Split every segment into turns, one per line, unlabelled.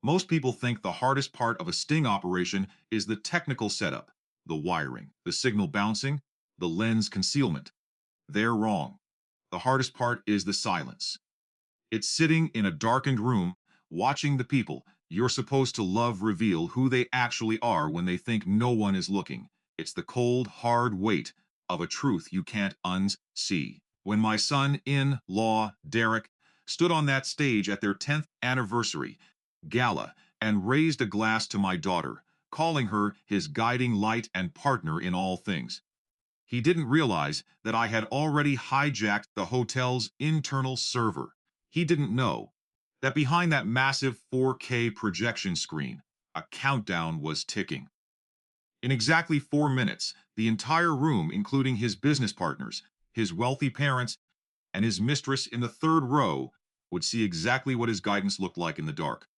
Most people think the hardest part of a sting operation is the technical setup, the wiring, the signal bouncing, the lens concealment. They're wrong. The hardest part is the silence. It's sitting in a darkened room, watching the people you're supposed to love reveal who they actually are when they think no one is looking. It's the cold, hard weight of a truth you can't unsee. When my son-in-law, Derek, stood on that stage at their 10th anniversary gala and raised a glass to my daughter, calling her his guiding light and partner in all things, he didn't realize that I had already hijacked the hotel's internal server. He didn't know that behind that massive 4K projection screen, a countdown was ticking. In exactly 4 minutes, the entire room, including his business partners, his wealthy parents, and his mistress in the third row, would see exactly what his guidance looked like in the dark.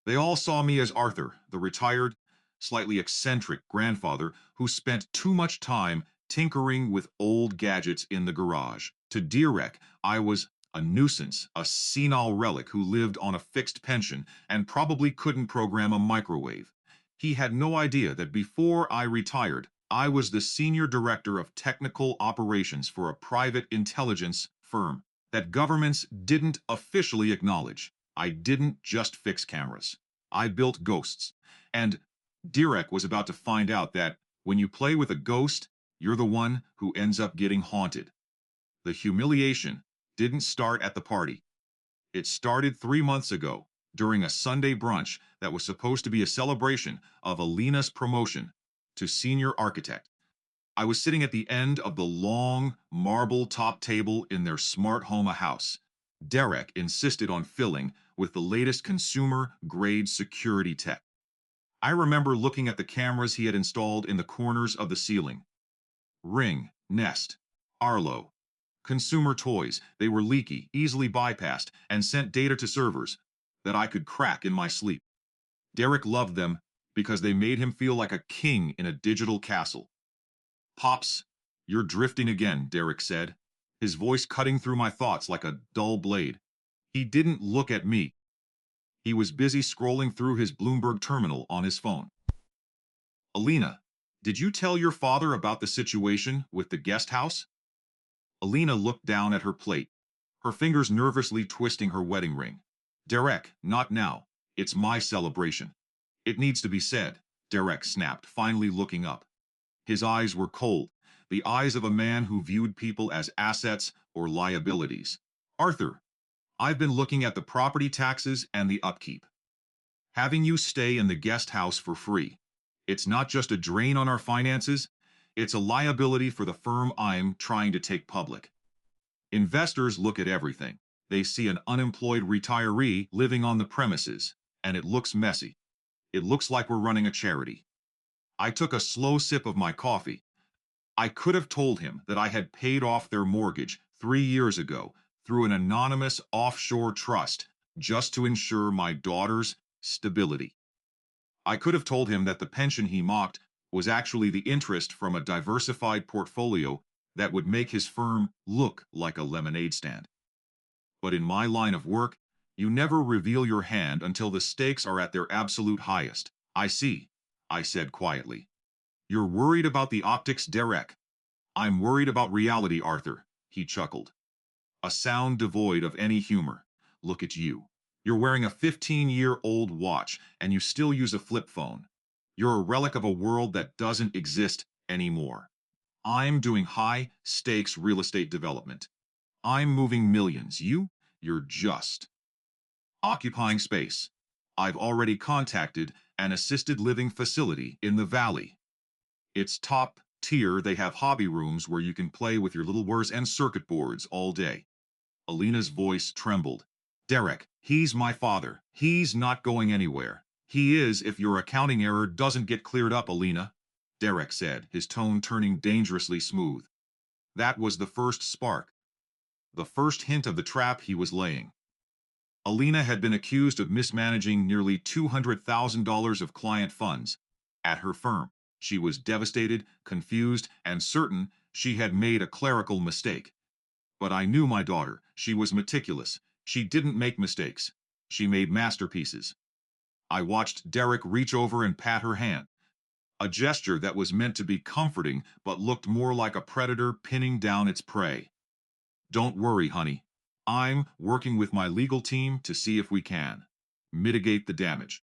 They all saw me as Arthur, the retired, slightly eccentric grandfather who spent too much time tinkering with old gadgets in the garage. To Derek, I was a nuisance, a senile relic who lived on a fixed pension and probably couldn't program a microwave. He had no idea that before I retired, I was the senior director of technical operations for a private intelligence firm that governments didn't officially acknowledge. I didn't just fix cameras. I built ghosts. And Derek was about to find out that when you play with a ghost, you're the one who ends up getting haunted. The humiliation didn't start at the party. It started 3 months ago, during a Sunday brunch that was supposed to be a celebration of Elena's promotion to senior architect. I was sitting at the end of the long marble top table in their smart home house. Derek insisted on filling with the latest consumer-grade security tech. I remember looking at the cameras he had installed in the corners of the ceiling. Ring, Nest, Arlo, consumer toys. They were leaky, easily bypassed, and sent data to servers that I could crack in my sleep. Derek loved them because they made him feel like a king in a digital castle. "Pops, you're drifting again," Derek said, his voice cutting through my thoughts like a dull blade. He didn't look at me. He was busy scrolling through his Bloomberg terminal on his phone. "Elena, did you tell your father about the situation with the guest house?" Elena looked down at her plate, her fingers nervously twisting her wedding ring. "Derek, not now. It's my celebration." "It needs to be said," Derek snapped, finally looking up. His eyes were cold, the eyes of a man who viewed people as assets or liabilities. "Arthur, I've been looking at the property taxes and the upkeep. Having you stay in the guest house for free. It's not just a drain on our finances, it's a liability for the firm I'm trying to take public. Investors look at everything. They see an unemployed retiree living on the premises, and it looks messy. It looks like we're running a charity." I took a slow sip of my coffee. I could have told him that I had paid off their mortgage 3 years ago through an anonymous offshore trust just to ensure my daughter's stability. I could have told him that the pension he mocked was actually the interest from a diversified portfolio that would make his firm look like a lemonade stand. But in my line of work, you never reveal your hand until the stakes are at their absolute highest. "I see," I said quietly. "You're worried about the optics, Derek." "I'm worried about reality, Arthur," he chuckled. A sound devoid of any humor. "Look at you. You're wearing a 15-year-old watch, and you still use a flip phone. You're a relic of a world that doesn't exist anymore. I'm doing high-stakes real estate development. I'm moving millions. You're just occupying space. I've already contacted an assisted living facility in the valley. It's top tier. They have hobby rooms where you can play with your little whirs and circuit boards all day." Elena's voice trembled. "Derek, he's my father. He's not going anywhere. He is if your accounting error doesn't get cleared up, Elena," Derek said, his tone turning dangerously smooth. That was the first spark, the first hint of the trap he was laying. Elena had been accused of mismanaging nearly $200,000 of client funds at her firm. She was devastated, confused, and certain she had made a clerical mistake. But I knew my daughter. She was meticulous. She didn't make mistakes. She made masterpieces. I watched Derek reach over and pat her hand, a gesture that was meant to be comforting but looked more like a predator pinning down its prey. Don't worry, honey. I'm working with my legal team to see if we can mitigate the damage.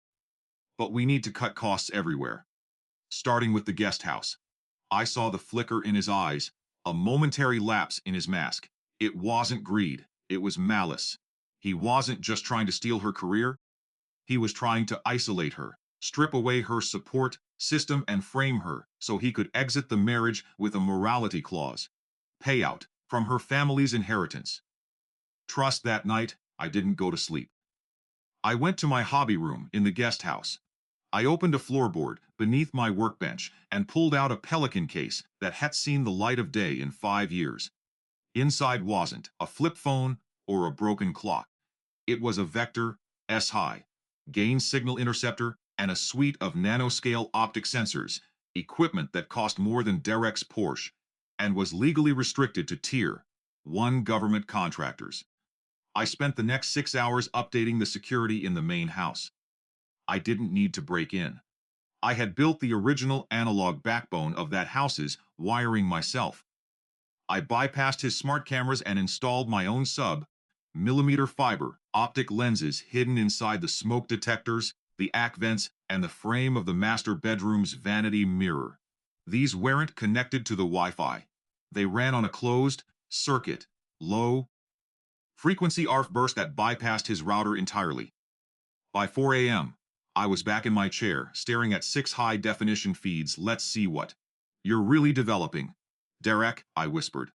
But we need to cut costs everywhere, starting with the guest house. I saw the flicker in his eyes, a momentary lapse in his mask. It wasn't greed, it was malice. He wasn't just trying to steal her career, he was trying to isolate her, strip away her support system and frame her so he could exit the marriage with a morality clause. Payout from her family's inheritance. Trust that night, I didn't go to sleep. I went to my hobby room in the guest house. I opened a floorboard beneath my workbench and pulled out a Pelican case that had seen the light of day in 5 years. Inside wasn't a flip phone or a broken clock. It was a Vector S-High, gain signal interceptor, and a suite of nanoscale optic sensors, equipment that cost more than Derek's Porsche, and was legally restricted to Tier 1 government contractors. I spent the next 6 hours updating the security in the main house. I didn't need to break in. I had built the original analog backbone of that house's wiring myself. I bypassed his smart cameras and installed my own sub-millimeter fiber optic lenses hidden inside the smoke detectors, the AC vents, and the frame of the master bedroom's vanity mirror. These weren't connected to the Wi-Fi. They ran on a closed circuit, low frequency ARF burst that bypassed his router entirely. By 4 a.m., I was back in my chair, staring at 6 high-definition feeds. Let's see what you're really developing. Derek, I whispered.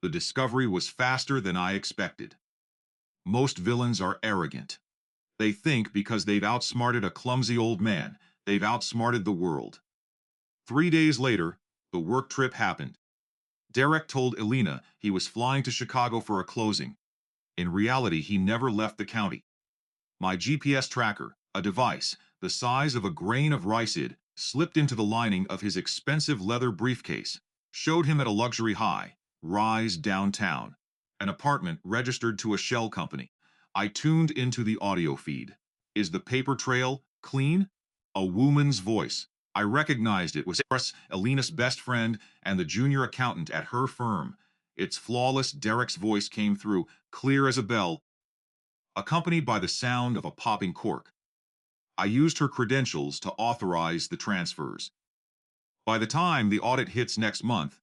The discovery was faster than I expected. Most villains are arrogant. They think because they've outsmarted a clumsy old man, they've outsmarted the world. 3 days later, the work trip happened. Derek told Elena he was flying to Chicago for a closing. In reality, he never left the county. My GPS tracker, a device the size of a grain of rice, slipped into the lining of his expensive leather briefcase, showed him at a luxury high-rise downtown, an apartment registered to a shell company. I tuned into the audio feed. Is the paper trail clean? A woman's voice. I recognized it was Elena's best friend and the junior accountant at her firm. Its flawless Derek's voice came through, clear as a bell, accompanied by the sound of a popping cork. I used her credentials to authorize the transfers. By the time the audit hits next month,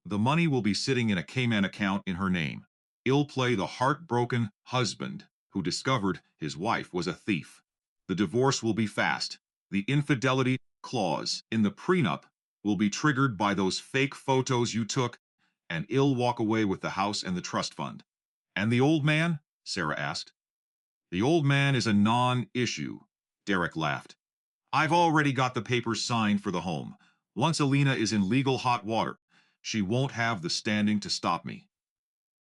the money will be sitting in a Cayman account in her name. I'll play the heartbroken husband who discovered his wife was a thief. The divorce will be fast. The infidelity clause in the prenup will be triggered by those fake photos you took, and I'll walk away with the house and the trust fund. And the old man? Sarah asked. The old man is a non-issue, Derek laughed. I've already got the papers signed for the home. Once Elena is in legal hot water, she won't have the standing to stop me.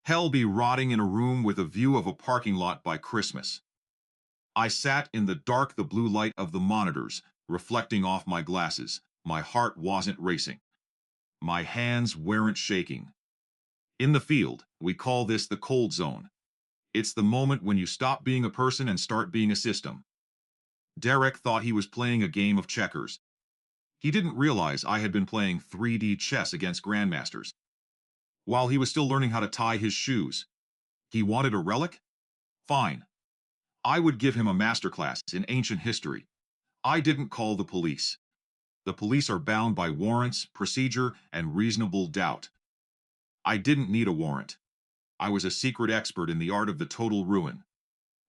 Hell be rotting in a room with a view of a parking lot by Christmas. I sat in the dark, the blue light of the monitors, reflecting off my glasses. My heart wasn't racing. My hands weren't shaking. In the field, we call this the cold zone. It's the moment when you stop being a person and start being a system. Derek thought he was playing a game of checkers. He didn't realize I had been playing 3D chess against grandmasters. While he was still learning how to tie his shoes. He wanted a relic? Fine. I would give him a masterclass in ancient history. I didn't call the police. The police are bound by warrants, procedure, and reasonable doubt. I didn't need a warrant. I was a secret expert in the art of the total ruin.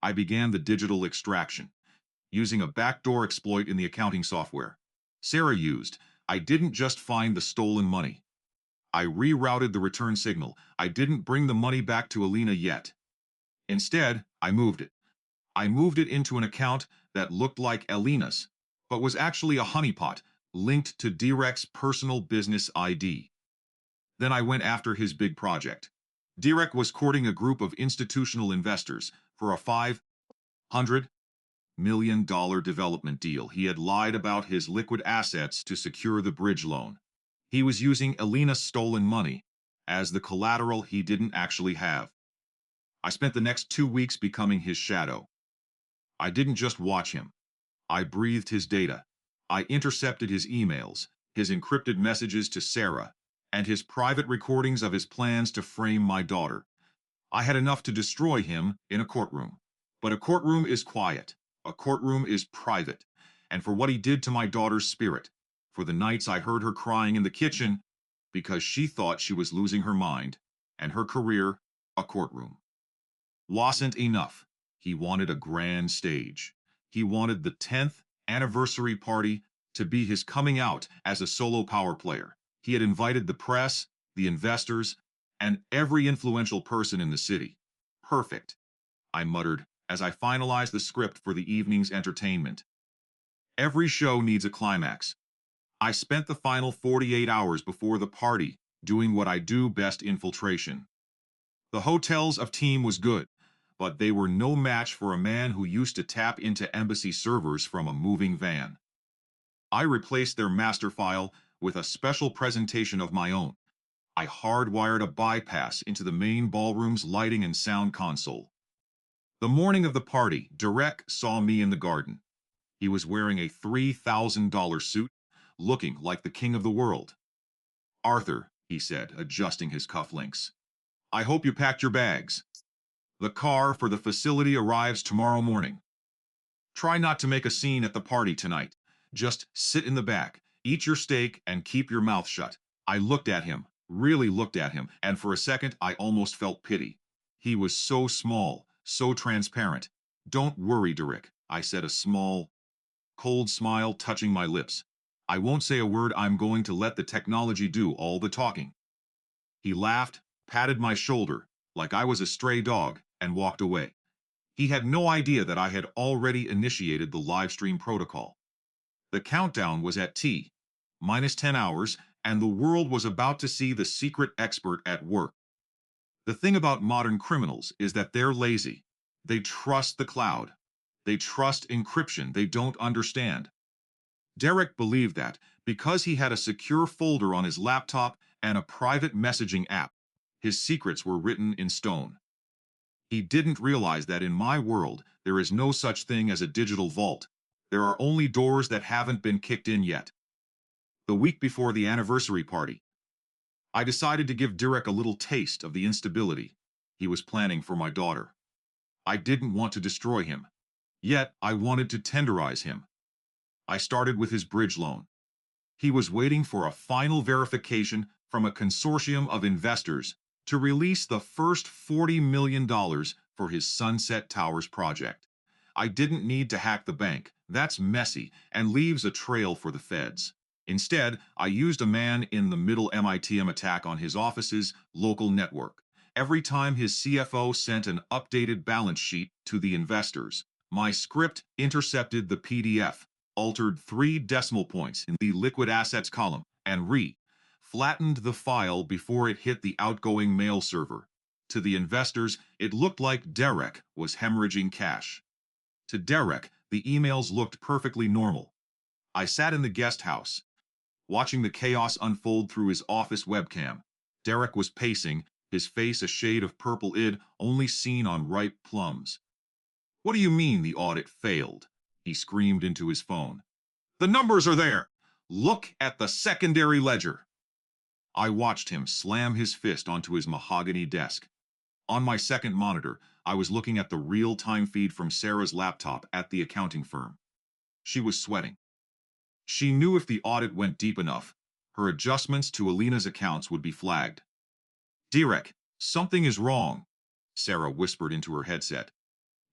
I began the digital extraction, using a backdoor exploit in the accounting software Sarah used. I didn't just find the stolen money. I rerouted the return signal. I didn't bring the money back to Elena yet. Instead, I moved it. I moved it into an account that looked like Elena's, but was actually a honeypot linked to Derek's personal business ID. Then I went after his big project. Derek was courting a group of institutional investors for a $500 million development deal. He had lied about his liquid assets to secure the bridge loan. He was using Elena's stolen money as the collateral he didn't actually have. I spent the next 2 weeks becoming his shadow. I didn't just watch him. I breathed his data. I intercepted his emails, his encrypted messages to Sarah, and his private recordings of his plans to frame my daughter. I had enough to destroy him in a courtroom. But a courtroom is quiet. A courtroom is private. And for what he did to my daughter's spirit, for the nights I heard her crying in the kitchen because she thought she was losing her mind, and her career, a courtroom, wasn't enough. He wanted a grand stage. He wanted the 10th anniversary party to be his coming out as a solo power player. He had invited the press, the investors, and every influential person in the city. Perfect, I muttered as I finalized the script for the evening's entertainment. Every show needs a climax. I spent the final 48 hours before the party doing what I do best: infiltration. The hotels of team was good, but they were no match for a man who used to tap into embassy servers from a moving van. I replaced their master file with a special presentation of my own. I hardwired a bypass into the main ballroom's lighting and sound console. The morning of the party, Derek saw me in the garden. He was wearing a $3,000 suit, looking like the king of the world. "Arthur," he said, adjusting his cufflinks, "I hope you packed your bags. The car for the facility arrives tomorrow morning. Try not to make a scene at the party tonight. Just sit in the back, eat your steak, and keep your mouth shut." I looked at him, really looked at him, and for a second I almost felt pity. He was so small, so transparent. "Don't worry, Derek," I said, a small, cold smile touching my lips. "I won't say a word. I'm going to let the technology do all the talking." He laughed, patted my shoulder like I was a stray dog, and walked away. He had no idea that I had already initiated the live stream protocol. The countdown was at T minus 10 hours, and the world was about to see the secret expert at work. The thing about modern criminals is that they're lazy. They trust the cloud. They trust encryption they don't understand. Derek believed that because he had a secure folder on his laptop and a private messaging app, his secrets were written in stone. He didn't realize that in my world, there is no such thing as a digital vault. There are only doors that haven't been kicked in yet. The week before the anniversary party, I decided to give Derek a little taste of the instability he was planning for my daughter. I didn't want to destroy him, yet I wanted to tenderize him. I started with his bridge loan. He was waiting for a final verification from a consortium of investors to release the first $40 million for his Sunset Towers project. I didn't need to hack the bank. That's messy and leaves a trail for the feds. Instead, I used a man-in-the-middle MITM attack on his office's local network. Every time his CFO sent an updated balance sheet to the investors, my script intercepted the PDF, altered 3 decimal points in the liquid assets column, and flattened the file before it hit the outgoing mail server. To the investors, it looked like Derek was hemorrhaging cash. To Derek, the emails looked perfectly normal. I sat in the guest house, watching the chaos unfold through his office webcam. Derek was pacing, his face a shade of purple id only seen on ripe plums. "What do you mean the audit failed?" he screamed into his phone. "The numbers are there! Look at the secondary ledger!" I watched him slam his fist onto his mahogany desk. On my second monitor, I was looking at the real-time feed from Sarah's laptop at the accounting firm. She was sweating. She knew if the audit went deep enough, her adjustments to Elena's accounts would be flagged. "Derek, something is wrong," Sarah whispered into her headset.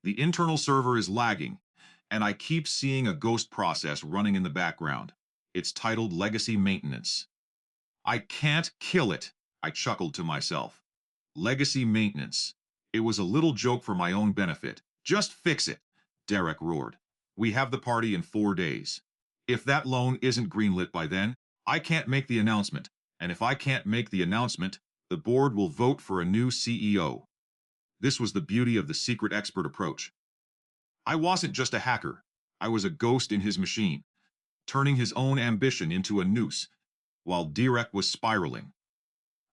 "The internal server is lagging, and I keep seeing a ghost process running in the background. It's titled Legacy Maintenance." "I can't kill it," I chuckled to myself. Legacy Maintenance. It was a little joke for my own benefit. "Just fix it," Derek roared. "We have the party in 4 days. If that loan isn't greenlit by then, I can't make the announcement. And if I can't make the announcement, the board will vote for a new CEO." This was the beauty of the secret expert approach. I wasn't just a hacker. I was a ghost in his machine, turning his own ambition into a noose, while Derek was spiraling.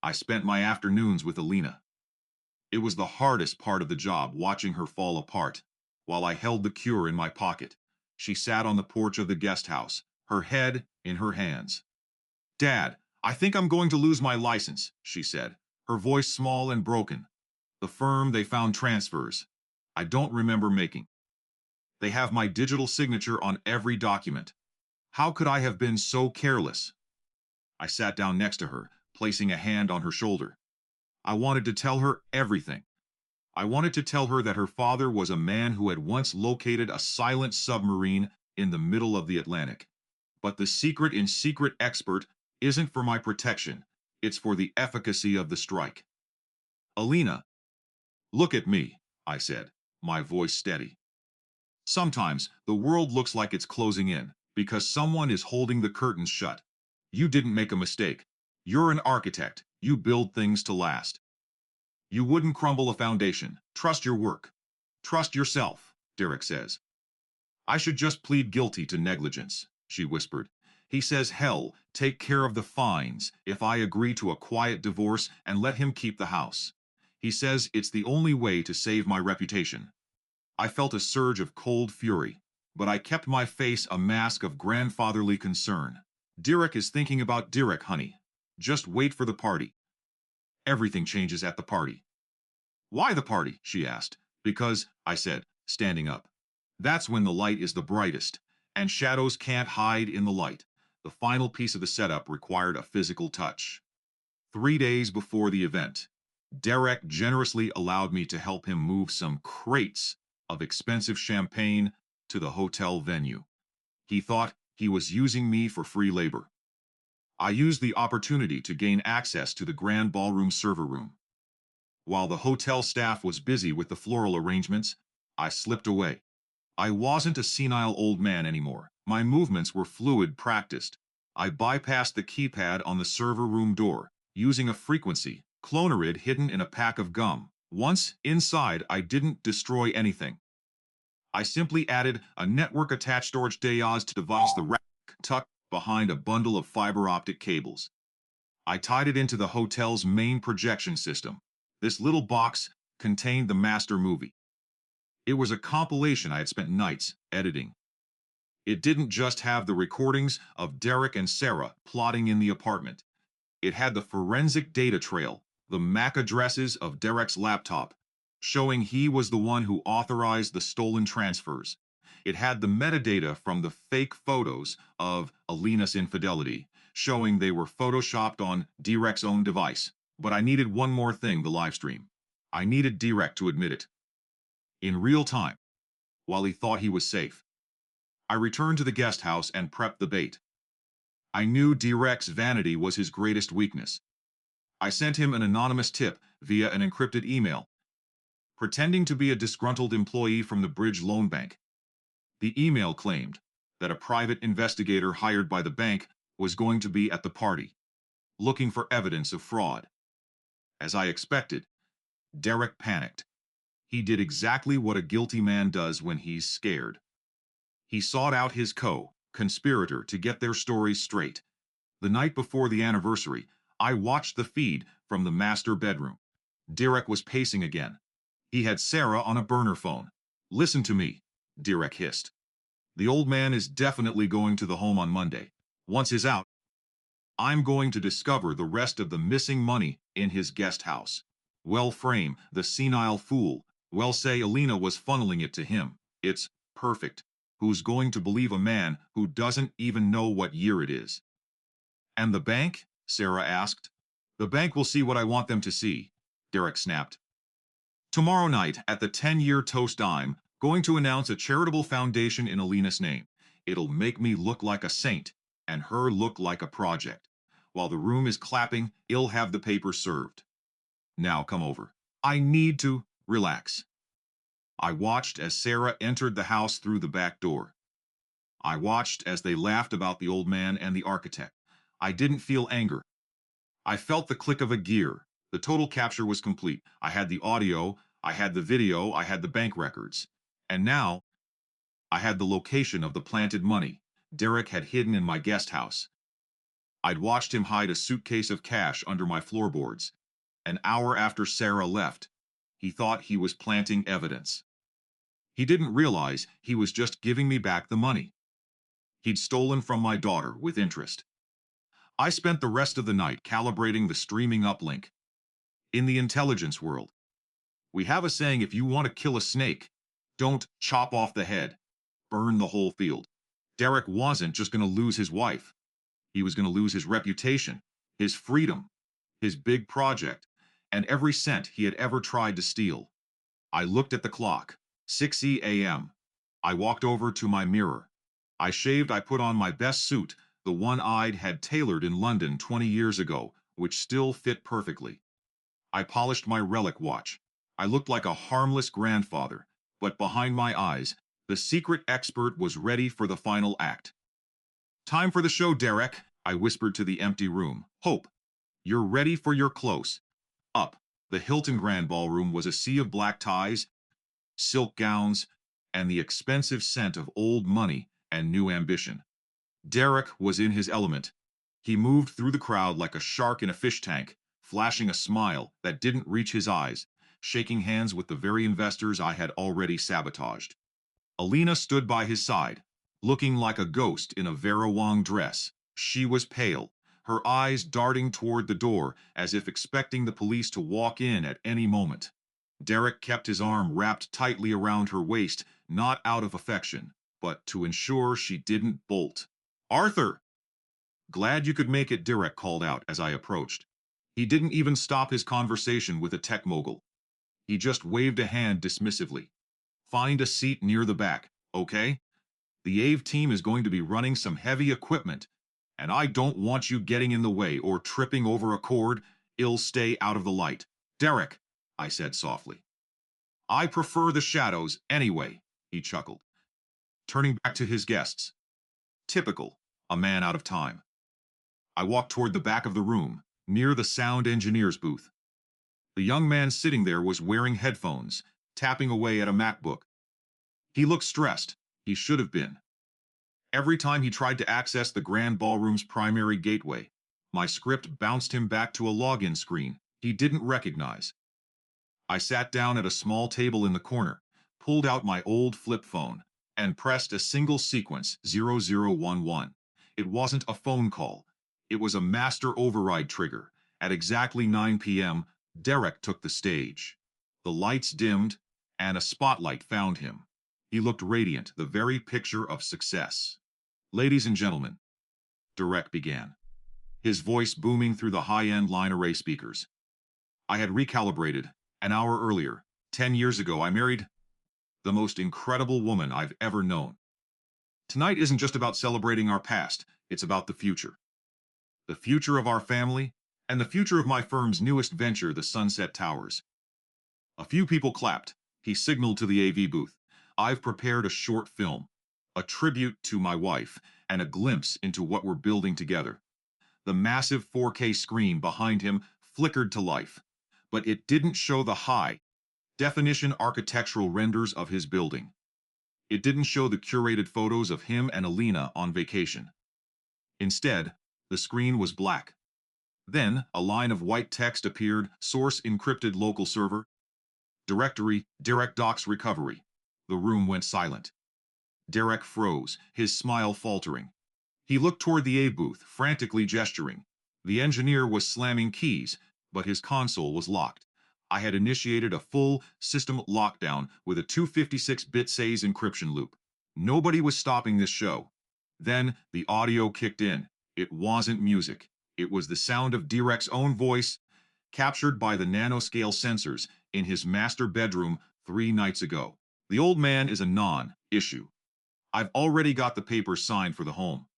I spent my afternoons with Elena. It was the hardest part of the job, watching her fall apart, while I held the cure in my pocket. She sat on the porch of the guest house, her head in her hands. "Dad, I think I'm going to lose my license," she said, her voice small and broken. "The firm they found transfers. I don't remember making. They have my digital signature on every document. How could I have been so careless?" I sat down next to her, placing a hand on her shoulder. I wanted to tell her everything. I wanted to tell her that her father was a man who had once located a silent submarine in the middle of the Atlantic. But the secret in secret expert isn't for my protection. It's for the efficacy of the strike. "Elena, look at me," I said, my voice steady. "Sometimes the world looks like it's closing in because someone is holding the curtains shut. You didn't make a mistake. You're an architect. You build things to last. You wouldn't crumble a foundation. Trust your work. Trust yourself," Derek says. "I should just plead guilty to negligence," she whispered. "He says, hell, take care of the fines if I agree to a quiet divorce and let him keep the house. He says it's the only way to save my reputation." I felt a surge of cold fury, but I kept my face a mask of grandfatherly concern. "Derek is thinking about Derek, honey. Just wait for the party. Everything changes at the party." "Why the party?" she asked. "Because," I said, standing up. "That's when the light is the brightest, and shadows can't hide in the light." The final piece of the setup required a physical touch. 3 days before the event, Derek generously allowed me to help him move some crates of expensive champagne to the hotel venue. He thought he was using me for free labor. I used the opportunity to gain access to the grand ballroom server room. While the hotel staff was busy with the floral arrangements, I slipped away. I wasn't a senile old man anymore. My movements were fluid, practiced. I bypassed the keypad on the server room door, using a frequency clonerid hidden in a pack of gum. Once inside, I didn't destroy anything. I simply added a network-attached storage diode to device the rack tucked behind a bundle of fiber optic cables. I tied it into the hotel's main projection system. This little box contained the master movie. It was a compilation I had spent nights editing. It didn't just have the recordings of Derek and Sarah plotting in the apartment. It had the forensic data trail, the MAC addresses of Derek's laptop, showing he was the one who authorized the stolen transfers. It had the metadata from the fake photos of Elena's infidelity, showing they were photoshopped on Derek's own device. But I needed one more thing, the live stream. I needed Derek to admit it. In real time, while he thought he was safe. I returned to the guest house and prepped the bait. I knew Derek's vanity was his greatest weakness. I sent him an anonymous tip via an encrypted email, pretending to be a disgruntled employee from the Bridge Loan Bank. The email claimed that a private investigator hired by the bank was going to be at the party, looking for evidence of fraud. As I expected, Derek panicked. He did exactly what a guilty man does when he's scared. He sought out his co-conspirator to get their stories straight. The night before the anniversary, I watched the feed from the master bedroom. Derek was pacing again. He had Sarah on a burner phone. "Listen to me," Derek hissed. "The old man is definitely going to the home on Monday. Once he's out, I'm going to discover the rest of the missing money in his guest house. Well, frame the senile fool. Well, say Elena was funneling it to him. It's perfect. Who's going to believe a man who doesn't even know what year it is?" "And the bank?" Sarah asked. "The bank will see what I want them to see," Derek snapped. "Tomorrow night at the 10-year toast, I'm going to announce a charitable foundation in Elena's name. It'll make me look like a saint and her look like a project. While the room is clapping, I'll have the papers served. Now come over. I need to relax." I watched as Sarah entered the house through the back door. I watched as they laughed about the old man and the architect. I didn't feel anger. I felt the click of a gear. The total capture was complete. I had the audio, I had the video, I had the bank records. And now, I had the location of the planted money Derek had hidden in my guest house. I'd watched him hide a suitcase of cash under my floorboards. An hour after Sarah left, he thought he was planting evidence. He didn't realize he was just giving me back the money he'd stolen from my daughter with interest. I spent the rest of the night calibrating the streaming uplink. In the intelligence world, we have a saying: if you want to kill a snake, don't chop off the head, burn the whole field. Derek wasn't just going to lose his wife. He was going to lose his reputation, his freedom, his big project, and every cent he had ever tried to steal. I looked at the clock, 6 a.m. I walked over to my mirror. I shaved. I put on my best suit, the one I'd had tailored in London 20 years ago, which still fit perfectly. I polished my relic watch. I looked like a harmless grandfather, but behind my eyes, the secret expert was ready for the final act. "Time for the show, Derek," I whispered to the empty room. "Hope, you're ready for your close up." The Hilton Grand Ballroom was a sea of black ties, silk gowns, and the expensive scent of old money and new ambition. Derek was in his element. He moved through the crowd like a shark in a fish tank, flashing a smile that didn't reach his eyes, shaking hands with the very investors I had already sabotaged. Elena stood by his side, looking like a ghost in a Vera Wang dress. She was pale, her eyes darting toward the door as if expecting the police to walk in at any moment. Derek kept his arm wrapped tightly around her waist, not out of affection, but to ensure she didn't bolt. "Arthur!" "Glad you could make it," Derek called out as I approached. He didn't even stop his conversation with a tech mogul. He just waved a hand dismissively. "Find a seat near the back, okay? The AVE team is going to be running some heavy equipment, and I don't want you getting in the way or tripping over a cord. It'll stay out of the light." "Derek," I said softly. "I prefer the shadows anyway," he chuckled, turning back to his guests. Typical, a man out of time. I walked toward the back of the room, near the sound engineer's booth. The young man sitting there was wearing headphones, tapping away at a MacBook. He looked stressed. He should have been. Every time he tried to access the Grand Ballroom's primary gateway, my script bounced him back to a login screen he didn't recognize. I sat down at a small table in the corner, pulled out my old flip phone, and pressed a single sequence, 0011. It wasn't a phone call. It was a master override trigger. At exactly 9 p.m., Derek took the stage. The lights dimmed, and a spotlight found him. He looked radiant, the very picture of success. "Ladies and gentlemen," Derek began, his voice booming through the high-end line array speakers. "I had recalibrated. An hour earlier, 10 years ago, I married the most incredible woman I've ever known. Tonight isn't just about celebrating our past, it's about the future. The future of our family, and the future of my firm's newest venture, the Sunset Towers." A few people clapped. He signaled to the AV booth. "I've prepared a short film, a tribute to my wife, and a glimpse into what we're building together." The massive 4K screen behind him flickered to life, but it didn't show the high-definition architectural renders of his building. It didn't show the curated photos of him and Elena on vacation. Instead, the screen was black. Then, a line of white text appeared: "Source encrypted local server. Directory, Derek Docs recovery." The room went silent. Derek froze, his smile faltering. He looked toward the A booth, frantically gesturing. The engineer was slamming keys, but his console was locked. I had initiated a full system lockdown with a 256-bit SAYS encryption loop. Nobody was stopping this show. Then the audio kicked in. It wasn't music. It was the sound of Derek's own voice, captured by the nanoscale sensors in his master bedroom 3 nights ago. "The old man is a non-issue. I've already got the papers signed for the home.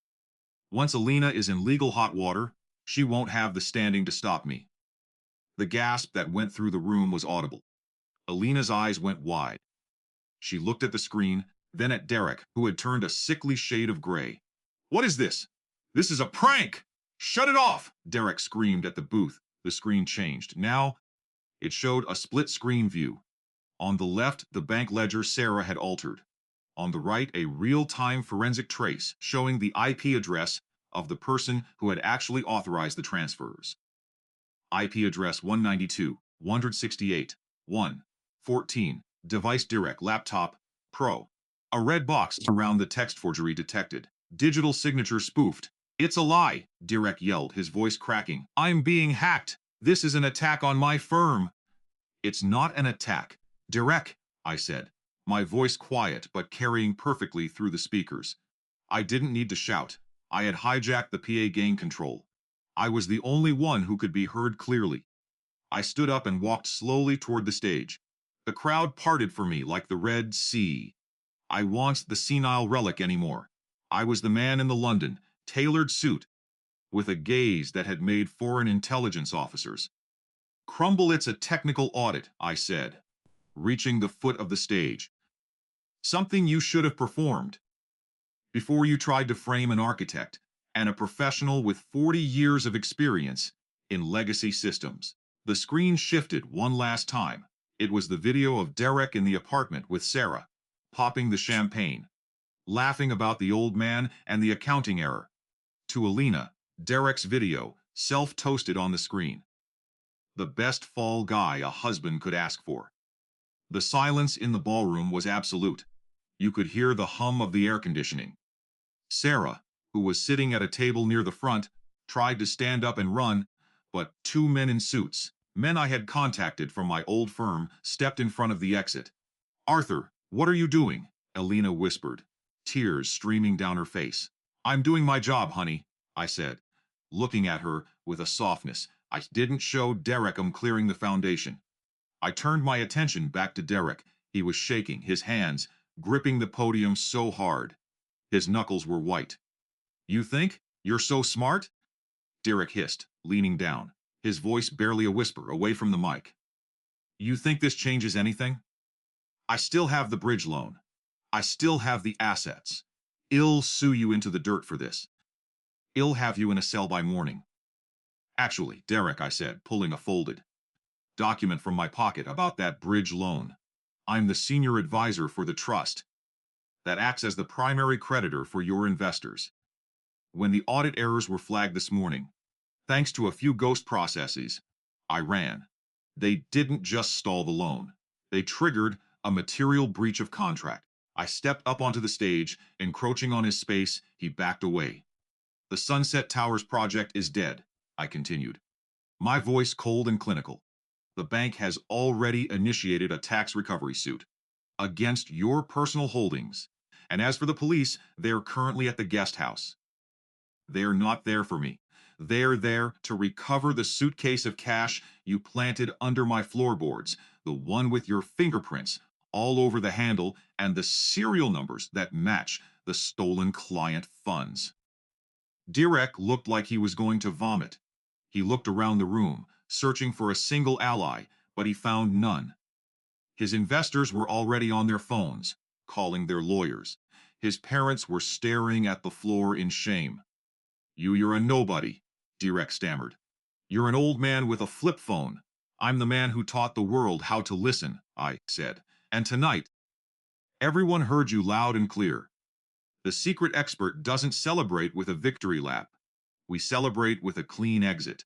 Once Elena is in legal hot water, she won't have the standing to stop me." The gasp that went through the room was audible. Elena's eyes went wide. She looked at the screen, then at Derek, who had turned a sickly shade of gray. "What is this? This is a prank! Shut it off!" Derek screamed at the booth. The screen changed. Now, it showed a split-screen view. On the left, the bank ledger Sarah had altered. On the right, a real-time forensic trace showing the IP address of the person who had actually authorized the transfers. IP address 192, 168, 1, 14, device Derek, laptop, Pro. A red box around the text forgery detected. Digital signature spoofed. It's a lie, Derek yelled, his voice cracking. I'm being hacked. This is an attack on my firm. It's not an attack. Derek, I said, my voice quiet but carrying perfectly through the speakers. I didn't need to shout. I had hijacked the PA gain control. I was the only one who could be heard clearly. I stood up and walked slowly toward the stage. The crowd parted for me like the Red Sea. I wasn't the senile relic anymore. I was the man in the London, tailored suit, with a gaze that had made foreign intelligence officers. Crumble, it's a technical audit, I said, reaching the foot of the stage. Something you should have performed before you tried to frame an architect and a professional with 40 years of experience in legacy systems. The screen shifted one last time. It was the video of Derek in the apartment with Sarah, popping the champagne, laughing about the old man and the accounting error. To Elena, Derek's video, self-toasted on the screen. The best fall guy a husband could ask for. The silence in the ballroom was absolute. You could hear the hum of the air conditioning. Sarah, who was sitting at a table near the front, tried to stand up and run, but two men in suits, men I had contacted from my old firm, stepped in front of the exit. Arthur, what are you doing? Elena whispered, tears streaming down her face. I'm doing my job, honey, I said, looking at her with a softness I didn't show Derek. I'm clearing the foundation. I turned my attention back to Derek. He was shaking, his hands gripping the podium so hard. His knuckles were white. You think you're so smart? Derek hissed, leaning down, his voice barely a whisper away from the mic. You think this changes anything? I still have the bridge loan. I still have the assets. I'll sue you into the dirt for this. I'll have you in a cell by morning. Actually, Derek, I said, pulling a folded document from my pocket about that bridge loan. I'm the senior advisor for the trust that acts as the primary creditor for your investors. When the audit errors were flagged this morning, thanks to a few ghost processes, I ran. They didn't just stall the loan. They triggered a material breach of contract. I stepped up onto the stage, encroaching on his space. He backed away. The Sunset Towers project is dead, I continued, my voice cold and clinical. The bank has already initiated a tax recovery suit against your personal holdings. And as for the police, they're currently at the guest house. They're not there for me. They're there to recover the suitcase of cash you planted under my floorboards, the one with your fingerprints all over the handle and the serial numbers that match the stolen client funds. Derek looked like he was going to vomit. He looked around the room, searching for a single ally, but he found none. His investors were already on their phones, calling their lawyers. His parents were staring at the floor in shame. You're a nobody, Derek stammered. You're an old man with a flip phone. I'm the man who taught the world how to listen, I said. And tonight, everyone heard you loud and clear. The secret expert doesn't celebrate with a victory lap. We celebrate with a clean exit.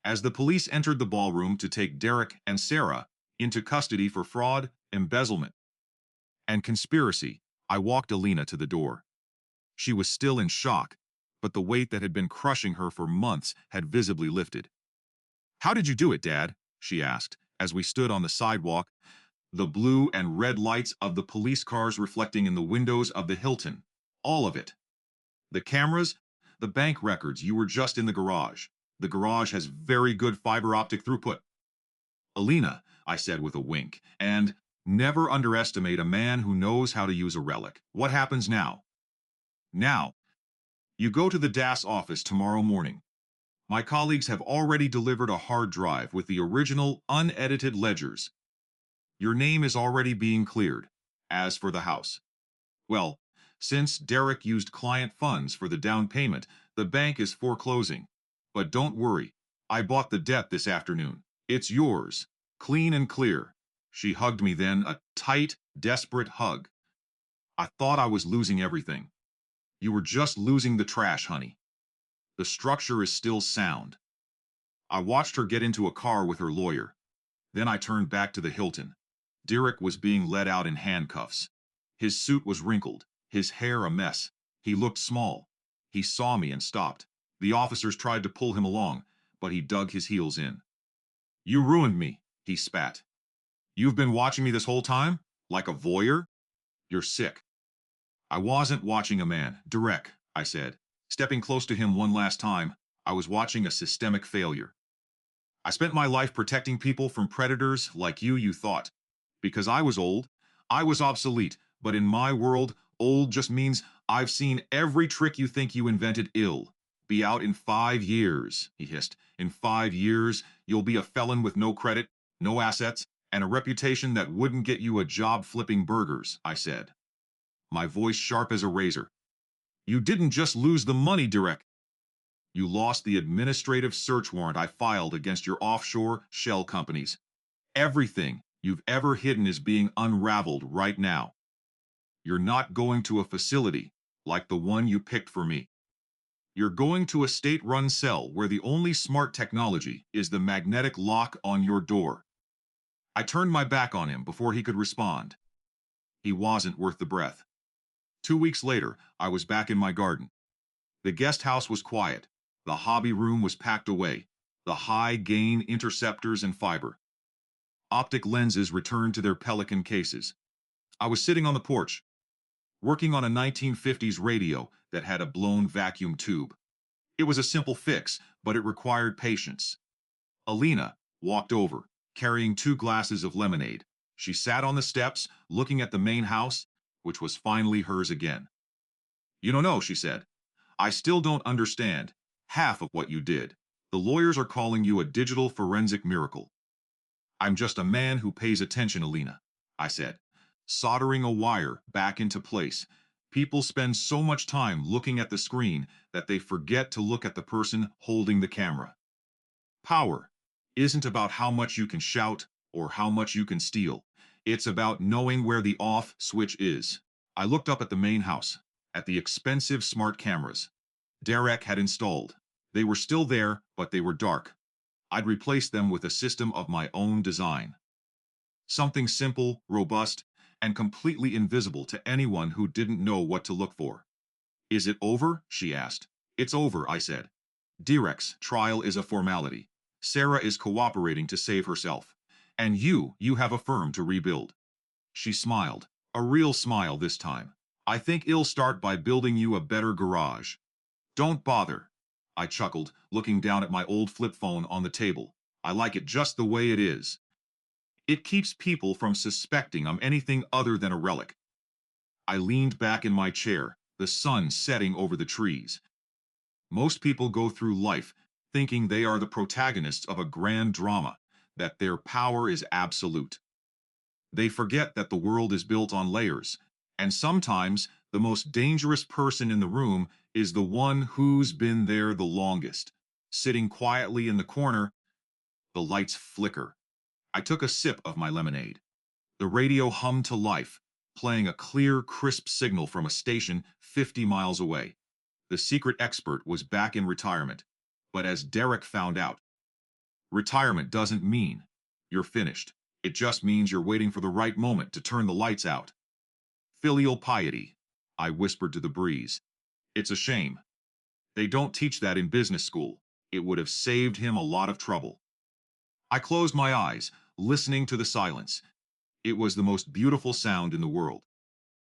As the police entered the ballroom to take Derek and Sarah into custody for fraud, embezzlement, and conspiracy, I walked Elena to the door. She was still in shock, but the weight that had been crushing her for months had visibly lifted. How did you do it, Dad? She asked, as we stood on the sidewalk, the blue and red lights of the police cars reflecting in the windows of the Hilton. All of it. The cameras, the bank records, you were just in the garage. The garage has very good fiber optic throughput. Elena, I said with a wink, and never underestimate a man who knows how to use a relic. What happens now? Now, you go to the DAS office tomorrow morning. My colleagues have already delivered a hard drive with the original unedited ledgers. Your name is already being cleared. As for the house, well, since Derek used client funds for the down payment, the bank is foreclosing. But don't worry, I bought the debt this afternoon. It's yours, clean and clear. She hugged me then, a tight, desperate hug. I thought I was losing everything. You were just losing the trash, honey. The structure is still sound. I watched her get into a car with her lawyer. Then I turned back to the Hilton. Derek was being led out in handcuffs. His suit was wrinkled, his hair a mess. He looked small. He saw me and stopped. The officers tried to pull him along, but he dug his heels in. "You ruined me," he spat. "You've been watching me this whole time? Like a voyeur? You're sick." "I wasn't watching a man, Derek," I said. Stepping close to him one last time, I was watching a systemic failure. "I spent my life protecting people from predators like you thought. Because I was old, I was obsolete, but in my world, old just means I've seen every trick you think you invented ill. Be out in 5 years," he hissed. "In 5 years, you'll be a felon with no credit, no assets, and a reputation that wouldn't get you a job flipping burgers," I said, my voice sharp as a razor. "You didn't just lose the money, Derek. You lost the administrative search warrant I filed against your offshore shell companies. Everything you've ever hidden is being unraveled right now. You're not going to a facility like the one you picked for me. You're going to a state-run cell where the only smart technology is the magnetic lock on your door." I turned my back on him before he could respond. He wasn't worth the breath. 2 weeks later, I was back in my garden. The guest house was quiet. The hobby room was packed away. The high-gain interceptors and fiber. Optic lenses returned to their pelican cases. I was sitting on the porch, working on a 1950s radio that had a blown vacuum tube. It was a simple fix, but it required patience. Elena walked over, carrying 2 glasses of lemonade. She sat on the steps, looking at the main house, which was finally hers again. "You don't know," she said. "I still don't understand half of what you did. The lawyers are calling you a digital forensic miracle." "I'm just a man who pays attention, Elena," I said, soldering a wire back into place. People spend so much time looking at the screen that they forget to look at the person holding the camera. Power isn't about how much you can shout or how much you can steal. It's about knowing where the off switch is. I looked up at the main house, at the expensive smart cameras Derek had installed. They were still there, but they were dark. I'd replaced them with a system of my own design. Something simple, robust, and completely invisible to anyone who didn't know what to look for. "Is it over?" she asked. "It's over," I said. "Derek's trial is a formality. Sarah is cooperating to save herself. And you have a firm to rebuild." She smiled, a real smile this time. "I think it'll start by building you a better garage." "Don't bother," I chuckled, looking down at my old flip phone on the table. "I like it just the way it is. It keeps people from suspecting I'm anything other than a relic." I leaned back in my chair, the sun setting over the trees. Most people go through life thinking they are the protagonists of a grand drama, that their power is absolute. They forget that the world is built on layers, and sometimes the most dangerous person in the room is the one who's been there the longest. Sitting quietly in the corner, the lights flicker. I took a sip of my lemonade. The radio hummed to life, playing a clear, crisp signal from a station 50 miles away. The secret expert was back in retirement. But as Derek found out, retirement doesn't mean you're finished. It just means you're waiting for the right moment to turn the lights out. "Filial piety," I whispered to the breeze. "It's a shame. They don't teach that in business school. It would have saved him a lot of trouble." I closed my eyes, listening to the silence. It was the most beautiful sound in the world.